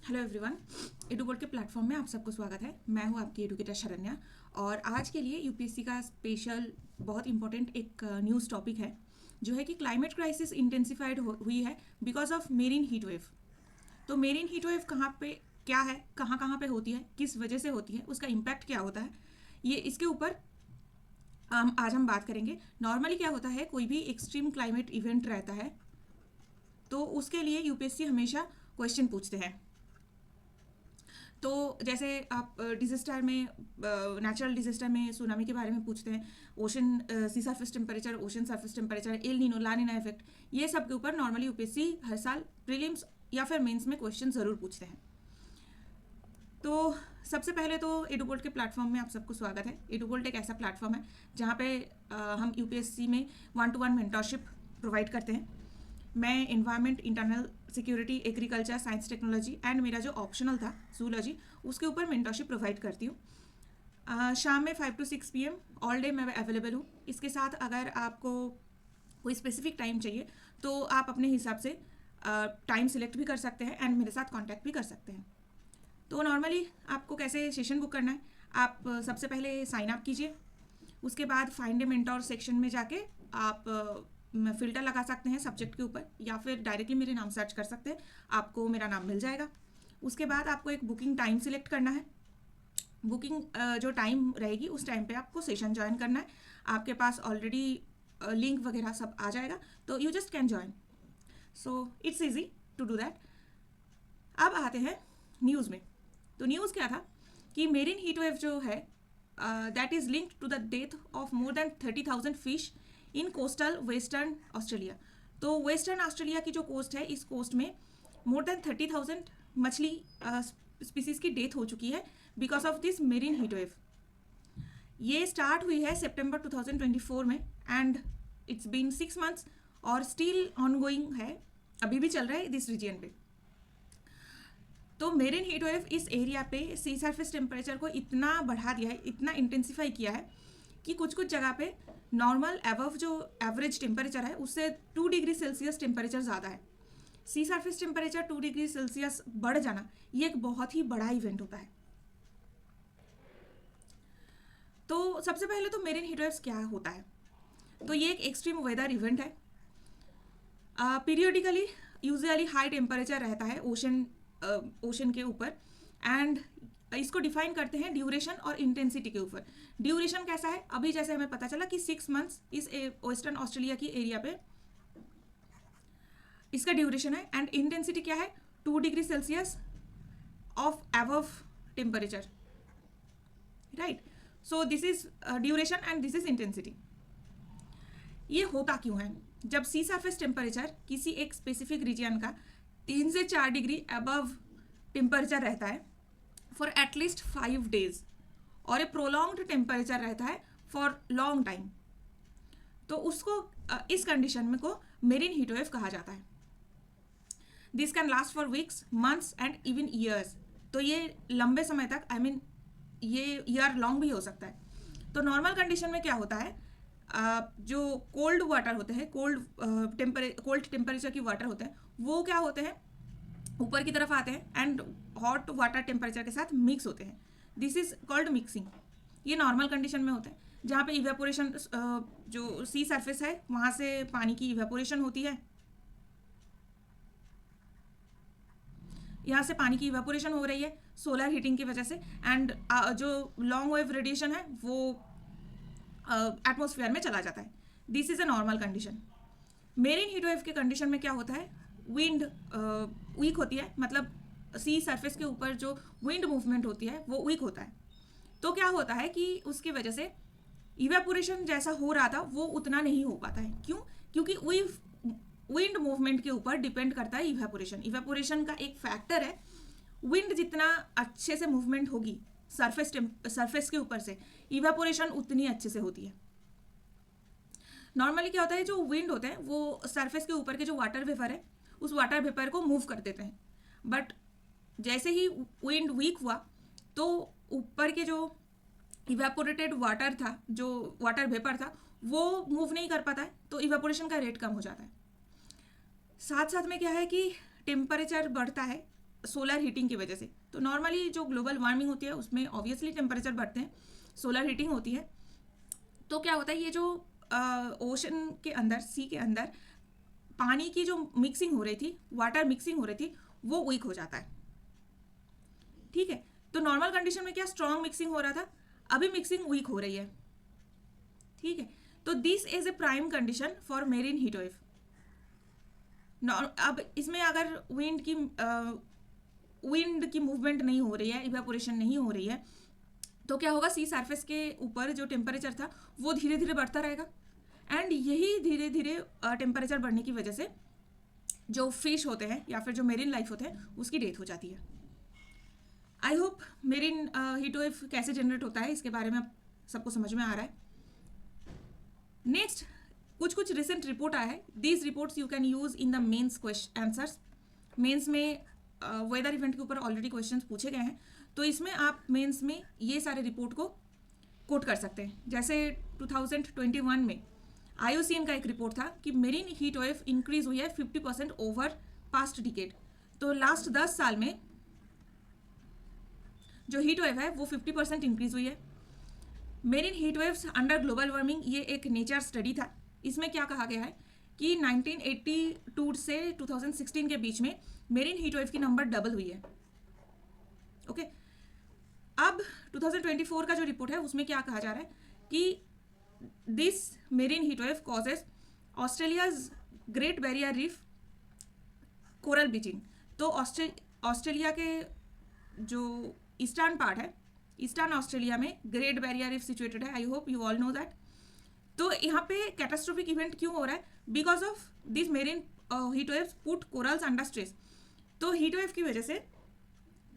Hello everyone, एडुबोर्ड के platform में आप सबको स्वागत है। मैं हूं आपकी एडुकेटर शरण्या और आज के लिए यूपीएससी का स्पेशल बहुत इंपॉर्टेंट एक न्यूज़ टॉपिक है जो है कि क्लाइमेट क्राइसिस इंटेंसिफाइड हुई है because of marine heat wave. तो मेरीन हीट वेव कहाँ पे क्या है, कहाँ कहाँ पे होती है, किस वजह से होती है, उसका इम्पैक्ट क्या होता है, ये इसके ऊपर आज हम बात करेंगे। नॉर्मली क्या होता है, कोई भी एक्सट्रीम क्लाइमेट इवेंट रहता है तो उसके लिए यूपीएससी हमेशा क्वेश्चन पूछते हैं। तो जैसे आप डिजास्टर में, नेचुरल डिजास्टर में सुनामी के बारे में पूछते हैं, ocean sea surface temperature, ocean surface temperature, El Nino, La Nina effect, ये सब के ऊपर नॉर्मली यूपीएससी हर साल प्रीलिम्स या फिर मेंस में क्वेश्चन ज़रूर पूछते हैं। तो सबसे पहले तो एडुबोर्ड के प्लेटफॉर्म में आप सबको स्वागत है। एडुबोर्ड एक ऐसा प्लेटफॉर्म है जहाँ पे हम यूपीएससी में 1-to-1 मेंटरशिप प्रोवाइड करते हैं। मैं environment, internal security, agriculture, science technology and मेरा जो ऑप्शनल था जूलॉजी, उसके ऊपर मेंटरशिप प्रोवाइड करती हूँ। शाम में 5 to 6 PM ऑल डे मैं अवेलेबल हूँ। इसके साथ अगर आपको कोई स्पेसिफिक टाइम चाहिए तो आप अपने हिसाब से टाइम सिलेक्ट भी कर सकते हैं एंड मेरे साथ कॉन्टैक्ट भी कर सकते हैं। तो नॉर्मली आपको कैसे सेशन बुक करना है, आप सबसे पहले साइन अप कीजिए। उसके बाद फाइंड ए मेंटोर सेक्शन में जाके आप फ़िल्टर लगा सकते हैं सब्जेक्ट के ऊपर या फिर डायरेक्टली मेरे नाम सर्च कर सकते हैं, आपको मेरा नाम मिल जाएगा। उसके बाद आपको एक बुकिंग टाइम सिलेक्ट करना है। बुकिंग जो टाइम रहेगी उस टाइम पे आपको सेशन ज्वाइन करना है। आपके पास ऑलरेडी लिंक वगैरह सब आ जाएगा, तो you just can join. So it's easy to do that. अब आते हैं न्यूज़ में। तो न्यूज़ क्या था कि मेरीन हीट वेव जो है that is linked to the death of more than 30,000 fish in coastal western Australia. तो वेस्टर्न ऑस्ट्रेलिया की जो कोस्ट है, इस कोस्ट में मोर देन 30,000 मछली स्पीसीज की डेथ हो चुकी है because of this marine heat wave. ये स्टार्ट हुई है सितंबर 2024 में एंड इट्स बीन 6 months और स्टिल ऑनगोइंग है, अभी भी चल रहा है दिस रीजन पे। तो मेरीन हीट वेव इस एरिया पे सी सरफेस टेम्परेचर को इतना बढ़ा दिया है, इतना इंटेंसिफाई किया है कि कुछ कुछ जगह पे नॉर्मल एबव जो एवरेज टेम्परेचर है उससे 2 डिग्री सेल्सियस टेम्परेचर ज़्यादा है। सी सरफेस टेम्परेचर 2 डिग्री सेल्सियस बढ़ जाना ये एक बहुत ही बड़ा इवेंट होता है। तो सबसे पहले तो मेरीन हीट वेव्स क्या होता है, तो ये एक एक्सट्रीम वेदर इवेंट है। पीरियडिकली यूजुअली हाई टेम्परेचर रहता है ओशन के ऊपर एंड इसको डिफाइन करते हैं ड्यूरेशन और इंटेंसिटी के ऊपर। ड्यूरेशन कैसा है, अभी जैसे हमें पता चला कि 6 months इस वेस्टर्न ऑस्ट्रेलिया की एरिया पे इसका ड्यूरेशन है एंड इंटेंसिटी क्या है, 2 degree Celsius of above temperature, right. So this is duration and this is intensity. ये होता क्यों है, जब सी सरफेस टेम्परेचर किसी एक स्पेसिफिक रीजन का 3 से 4 डिग्री अबव टेम्परेचर रहता है फॉर एटलीस्ट 5 days और ए प्रोलॉन्ग्ड टेम्परेचर रहता है फॉर लॉन्ग टाइम, तो उसको इस कंडीशन में को मेरीन हीट वेव कहा जाता है। This can last for weeks, months and even years. तो ये लंबे समय तक, आई मीन ये ईयर लॉन्ग भी हो सकता है। तो नॉर्मल कंडीशन में क्या होता है, जो कोल्ड वाटर होते हैं, कोल्ड टेम्परेचर की वाटर होते हैं, वो क्या होते हैं, ऊपर की तरफ आते हैं एंड हॉट वाटर टेम्परेचर के साथ मिक्स होते हैं। This is called mixing. ये नॉर्मल कंडीशन में होता है जहाँ पे इवेपोरेशन, जो सी सरफेस है वहाँ से पानी की इवेपोरेशन होती है, यहाँ से पानी की इवेपोरेशन हो रही है सोलर हीटिंग की वजह से एंड जो लॉन्ग वेव रेडिएशन है वो एटमॉस्फेयर में चला जाता है। This is a normal condition. Marine heat wave के कंडीशन में क्या होता है, विंड वीक होती है, मतलब सी सरफेस के ऊपर जो विंड मूवमेंट होती है वो वीक होता है। तो क्या होता है कि उसकी वजह से इवेपोरेशन जैसा हो रहा था वो उतना नहीं हो पाता है। क्यों, क्योंकि विंड मूवमेंट के ऊपर डिपेंड करता है इवेपोरेशन। इवेपोरेशन का एक फैक्टर है, विंड जितना अच्छे से मूवमेंट होगी सरफेस के ऊपर से, इवेपोरेशन उतनी अच्छे से होती है। नॉर्मली क्या होता है, जो विंड होते हैं वो सरफेस के ऊपर के जो वाटर वेपर है उस वाटर वेपर को मूव कर देते हैं, बट जैसे ही विंड वीक हुआ तो ऊपर के जो इवेपोरेटेड वाटर था, जो वाटर वेपर था, वो मूव नहीं कर पाता है, तो इवेपोरेशन का रेट कम हो जाता है। साथ साथ में क्या है कि टेम्परेचर बढ़ता है सोलर हीटिंग की वजह से। तो नॉर्मली जो ग्लोबल वार्मिंग होती है उसमें ऑब्वियसली टेम्परेचर बढ़ते हैं, सोलर हीटिंग होती है। तो क्या होता है, ये जो ओशन के अंदर, सी के अंदर पानी की जो मिक्सिंग हो रही थी, वाटर मिक्सिंग हो रही थी, वो वीक हो जाता है। ठीक है, तो नॉर्मल कंडीशन में क्या स्ट्रॉन्ग मिक्सिंग हो रहा था, अभी मिक्सिंग वीक हो रही है। ठीक है, तो this is a prime condition for marine heat wave. अब इसमें अगर विंड की मूवमेंट नहीं हो रही है, इवेपोरेशन नहीं हो रही है, तो क्या होगा, सी सरफेस के ऊपर जो टेम्परेचर था वो धीरे धीरे बढ़ता रहेगा। एंड यही धीरे धीरे टेम्परेचर बढ़ने की वजह से जो फिश होते हैं या फिर जो मेरीन लाइफ होते हैं उसकी डेथ हो जाती है। I hope marine heat wave कैसे जनरेट होता है इसके बारे में सबको समझ में आ रहा है। नेक्स्ट, कुछ रिसेंट रिपोर्ट आया है। These reports you can use in the mains question answers. Mains में वेदर इवेंट के ऊपर ऑलरेडी क्वेश्चंस पूछे गए हैं, तो इसमें आप मेंस में ये सारे रिपोर्ट को कोट कर सकते हैं। जैसे 2021 में IUCN का एक रिपोर्ट था कि मेरीन हीट वेव इंक्रीज हुई है 50% ओवर पास्ट डिकेड। तो लास्ट 10 साल में जो हीट वेव है वो 50% इंक्रीज हुई है। Marine heat waves under global warming, ये एक नेचर स्टडी था। इसमें क्या कहा गया है कि 1982 से 2016 के बीच में मेरीन हीट वेव की नंबर डबल हुई है। ओके, अब 2024 का जो रिपोर्ट है उसमें क्या कहा जा रहा है कि this marine heat wave causes Australia's great Barrier reef coral bleaching. तो ऑस्ट्रेलिया के जो ईस्टर्न पार्ट है, ईस्टर्न ऑस्ट्रेलिया में ग्रेट बैरियर रीफ सिचुएटेड है। I hope you all know that. तो यहाँ पे कैटास्ट्रोफिक इवेंट क्यों हो रहा है, because of this marine heat waves put corals under stress. तो हीट वेव की वजह से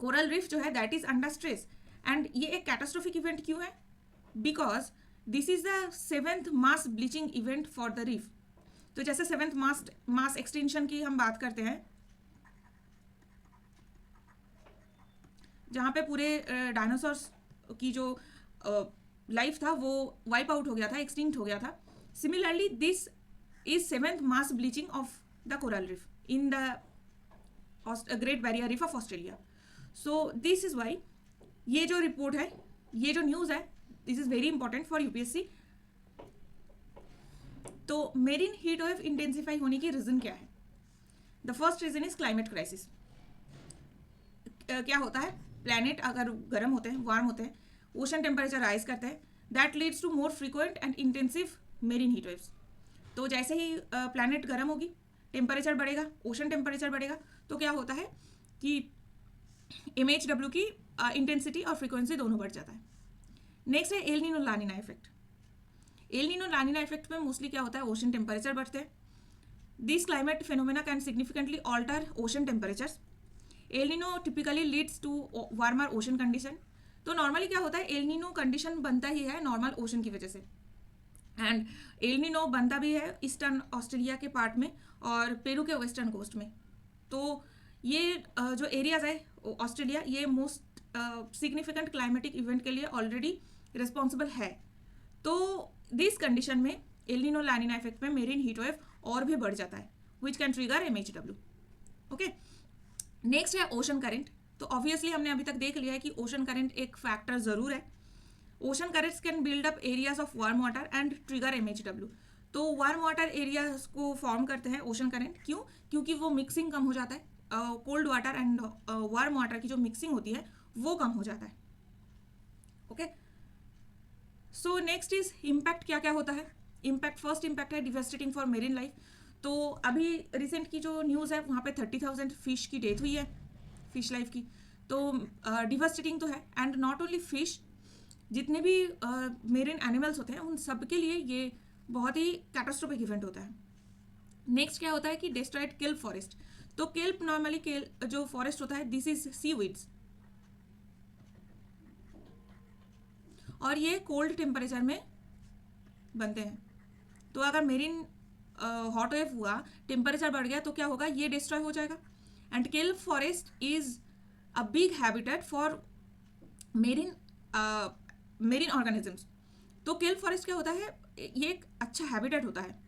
कोरल रीफ जो है that is under stress. And ये एक कैटास्ट्रोफिक इवेंट क्यों है, because this is the 7th mass bleaching event for the reef. तो जैसे 7th मास एक्सटेंशन की हम बात करते हैं, जहाँ पे पूरे डायनासोर्स की जो लाइफ था वो वाइप आउट हो गया था, एक्सटिंक्ट हो गया था। Similarly this is 7th mass bleaching of the coral reef in the Great Barrier Reef of Australia. So this is why ये जो रिपोर्ट है, ये जो न्यूज़ है, this is very important for UPSC. तो मेरीन हीट वेव इंटेंसिफाई होने की reason क्या है? The first reason is climate crisis. क्या होता है, प्लैनेट अगर गर्म होते हैं, वार्म होते हैं, ओशन टेम्परेचर राइज करते हैं, that leads to more frequent and intensive marine heat waves. तो जैसे ही प्लैनेट गर्म होगी, टेम्परेचर बढ़ेगा, ओशन टेम्परेचर बढ़ेगा, तो क्या होता है कि MHW की इंटेंसिटी और फ्रीक्वेंसी दोनों बढ़ जाता है। नेक्स्ट है El Nino La Nina effect. El Nino La Nina effect में मोस्टली क्या होता है, ओशन टेम्परेचर बढ़ते हैं। This climate phenomena can significantly alter ocean temperatures. El Nino typically leads to warmer ocean condition. तो नॉर्मली क्या होता है, एल नीनो कंडीशन बनता ही है नॉर्मल ओशन की वजह से। एंड एल नीनो बनता भी है ईस्टर्न ऑस्ट्रेलिया के पार्ट में और पेरू के वेस्टर्न कोस्ट में। तो ये जो एरियाज है ऑस्ट्रेलिया, ये मोस्ट सिग्निफिकेंट क्लाइमेटिक इवेंट के लिए ऑलरेडी रिस्पॉन्सिबल है। तो दिस कंडीशन में L Nino La Nina effect में मेरीन हीट वेव और भी बढ़ जाता है, which can trigger MHW। Okay, next है ओशन करंट। तो ऑब्वियसली हमने अभी तक देख लिया है कि ओशन करंट एक फैक्टर जरूर है। Ocean currents can build up areas of warm water and trigger MHW। तो वार्म वाटर एरियाज को फॉर्म करते हैं ओशन करंट। क्यों? क्योंकि वो मिक्सिंग कम हो जाता है, cold water and warm water की जो मिक्सिंग होती है वो कम हो जाता है। Okay, so next is impact. क्या क्या होता है इम्पैक्ट? फर्स्ट इम्पैक्ट है डिवेस्टेटिंग फॉर मेरीन लाइफ। तो अभी रिसेंट की जो न्यूज़ है वहाँ पे 30,000 फिश की डेथ हुई है, फिश लाइफ की। तो डिवेस्टेटिंग तो है। एंड नॉट ओनली फिश, जितने भी मेरीन एनिमल्स होते हैं उन सब के लिए ये बहुत ही कैटास्ट्रोफिक इवेंट होता है। नेक्स्ट क्या होता है कि डिस्ट्रॉयड केल्प फॉरेस्ट। तो केल्प नॉर्मली जो फॉरेस्ट होता है, दिस इज सीवीड्स, और ये कोल्ड टेम्परेचर में बनते हैं। तो अगर मेरीन हॉट वेव हुआ, टेम्परेचर बढ़ गया, तो क्या होगा, ये डिस्ट्रॉय हो जाएगा। And kelp forest is a big habitat for marine organisms. तो केल्प फॉरेस्ट क्या होता है, ये एक अच्छा हैबिटेट होता है।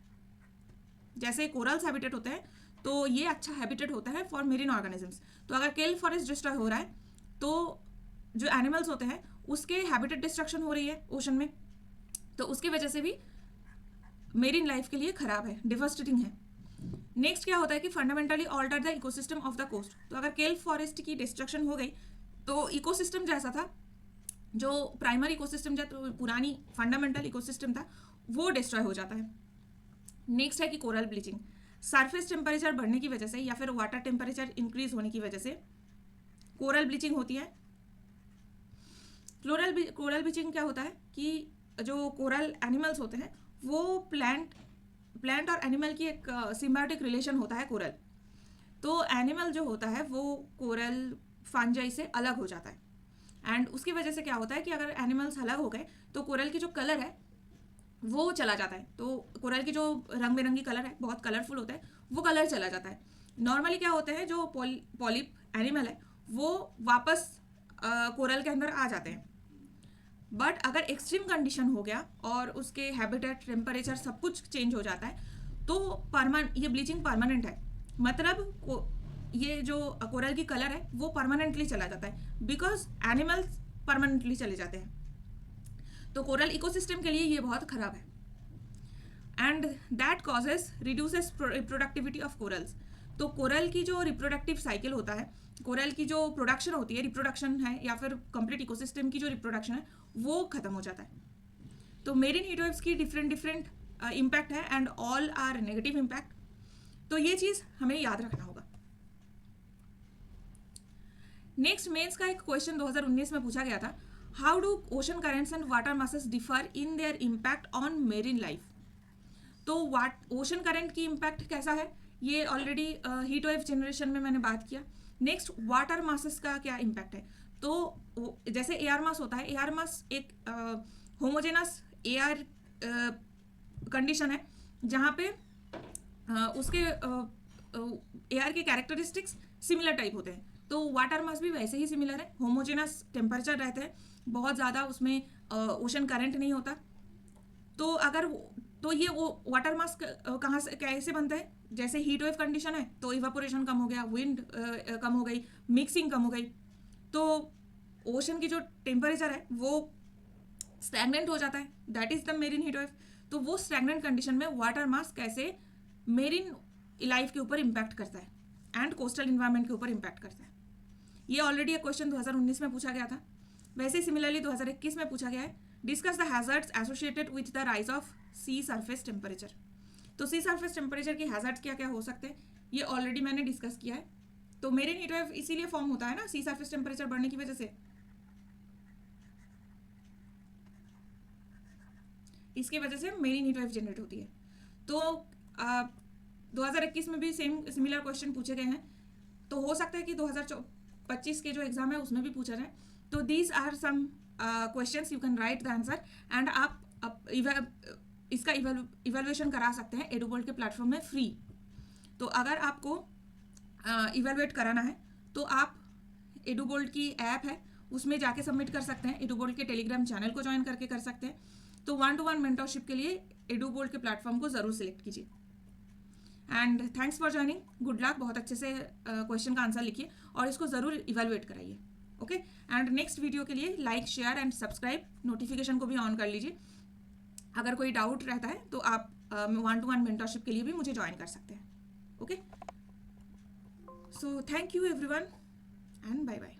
जैसे कोरल्स हैबिटेट होते हैं, तो ये अच्छा हैबिटेट होता है फॉर मेरीन ऑर्गेनिजम्स। तो अगर केल फॉरेस्ट डिस्ट्रॉय हो रहा है तो जो एनिमल्स होते हैं उसके हैबिटेट डिस्ट्रक्शन हो रही है ओशन में, तो उसकी वजह से भी मेरीन लाइफ के लिए खराब है, डिवास्टेटिंग है। नेक्स्ट क्या होता है कि fundamentally alter the ecosystem of the coast. तो अगर केल फॉरेस्ट की डिस्ट्रक्शन हो गई तो इकोसिस्टम जैसा था, जो प्राइमरी इकोसिस्टम जो पुरानी फंडामेंटल इकोसिस्टम था वो डिस्ट्रॉय हो जाता है। नेक्स्ट है कि कोरल ब्लीचिंग। सरफेस टेम्परेचर बढ़ने की वजह से या फिर वाटर टेम्परेचर इंक्रीज होने की वजह से कोरल ब्लीचिंग होती है। कोरल ब्लीचिंग क्या होता है कि जो कोरल एनिमल्स होते हैं वो प्लांट और एनिमल की एक सिम्बायोटिक रिलेशन होता है कोरल। तो एनिमल जो होता है वो कोरल फंजाई से अलग हो जाता है, एंड उसकी वजह से क्या होता है कि अगर एनिमल्स अलग हो गए तो कोरल की जो कलर है वो चला जाता है। तो कोरल की जो रंग बिरंगी कलर है, बहुत कलरफुल होता है, वो कलर चला जाता है। नॉर्मली क्या होता है, जो पॉलिप एनिमल है वो वापस कोरल के अंदर आ जाते हैं। बट अगर एक्सट्रीम कंडीशन हो गया और उसके हैबिटेट टेम्परेचर सब कुछ चेंज हो जाता है तो ये ब्लीचिंग परमानेंट है। मतलब ये जो कोरल की कलर है वो परमानेंटली चला जाता है, बिकॉज एनिमल्स परमानेंटली चले जाते हैं। तो कोरल इकोसिस्टम के लिए ये बहुत खराब है, and that causes reduces reproductivity of corals. तो कोरल की जो रिप्रोडक्टिव साइकिल होता है, कोरल की जो प्रोडक्शन होती है, रिप्रोडक्शन है या फिर कंप्लीट इकोसिस्टम की जो रिप्रोडक्शन है वो खत्म हो जाता है। तो मेरीन हीट वेव्स की डिफरेंट इम्पैक्ट है and all are negative impact. तो ये चीज़ हमें याद रखना होगा। नेक्स्ट मेंस का एक क्वेश्चन 2019 में पूछा गया था, how do ocean currents and water masses differ in their impact on marine life. तो ओशन करंट की इम्पैक्ट कैसा है ये ऑलरेडी हीट वेव जनरेशन में मैंने बात किया। नेक्स्ट वाटर मासेस का क्या इम्पैक्ट है। तो जैसे एयर मास होता है, एयर मास एक होमोजेनस एयर कंडीशन है जहाँ पे उसके एयर के कैरेक्टरिस्टिक्स सिमिलर टाइप होते हैं। तो वाटर मास भी वैसे ही सिमिलर है, होमोजेनस टेम्परेचर रहते हैं, बहुत ज़्यादा उसमें ओशन करंट नहीं होता। तो अगर तो ये वो वाटर मास कहाँ से कैसे बनता है, जैसे हीट वेव कंडीशन है तो इवापोरेशन कम हो गया, विंड कम हो गई, मिक्सिंग कम हो गई, तो ओशन की जो टेम्परेचर है वो स्टैग्नेंट हो जाता है, that is the marine heat wave. तो वो स्टैग्नेंट कंडीशन में वाटर मास कैसे मेरीन लाइफ के ऊपर इम्पैक्ट करता है एंड कोस्टल इन्वायरमेंट के ऊपर इम्पैक्ट करता है। ये ऑलरेडी एक क्वेश्चन 2019 में पूछा गया था। वैसे सिमिलरली 2021 में पूछा गया है, discuss the hazards associated with the rise of sea surface temperature. तो सी सरफेस टेम्परेचर के हैजर्ड्स क्या क्या हो सकते हैं ये ऑलरेडी मैंने डिस्कस किया है। तो मेरीन हीट वेव इसीलिए फॉर्म होता है ना, सी सरफेस टेम्परेचर बढ़ने की वजह से। इसकी वजह से मेरीन हीट वेव जनरेट होती है। तो 2021 में भी सेम सिमिलर क्वेश्चन पूछे गए हैं, तो हो सकता है कि 2025 के जो एग्जाम है उसमें भी पूछा जाए। तो these are some questions, you can write the answer and आप इसका इवेल्युएशन करा सकते हैं एडुबोल्ट के प्लेटफॉर्म में फ्री। तो अगर आपको इवेल्युएट कराना है तो आप एडुबोल्ट की ऐप है उसमें जाके सबमिट कर सकते हैं, एडुबोल्ट के टेलीग्राम चैनल को ज्वाइन करके कर सकते हैं। तो 1-to-1 मेंटरशिप के लिए एडुबोल्ट के प्लेटफॉर्म को ज़रूर सिलेक्ट कीजिए। And thanks for joining, good luck, बहुत अच्छे से क्वेश्चन का आंसर लिखिए और इसको ज़रूर इवेल्युएट कराइए। ओके, एंड नेक्स्ट वीडियो के लिए like, share and subscribe, notification को भी ऑन कर लीजिए। अगर कोई डाउट रहता है तो आप 1-to-1 मेंटरशिप के लिए भी मुझे ज्वाइन कर सकते हैं। Okay, so thank you everyone and bye bye.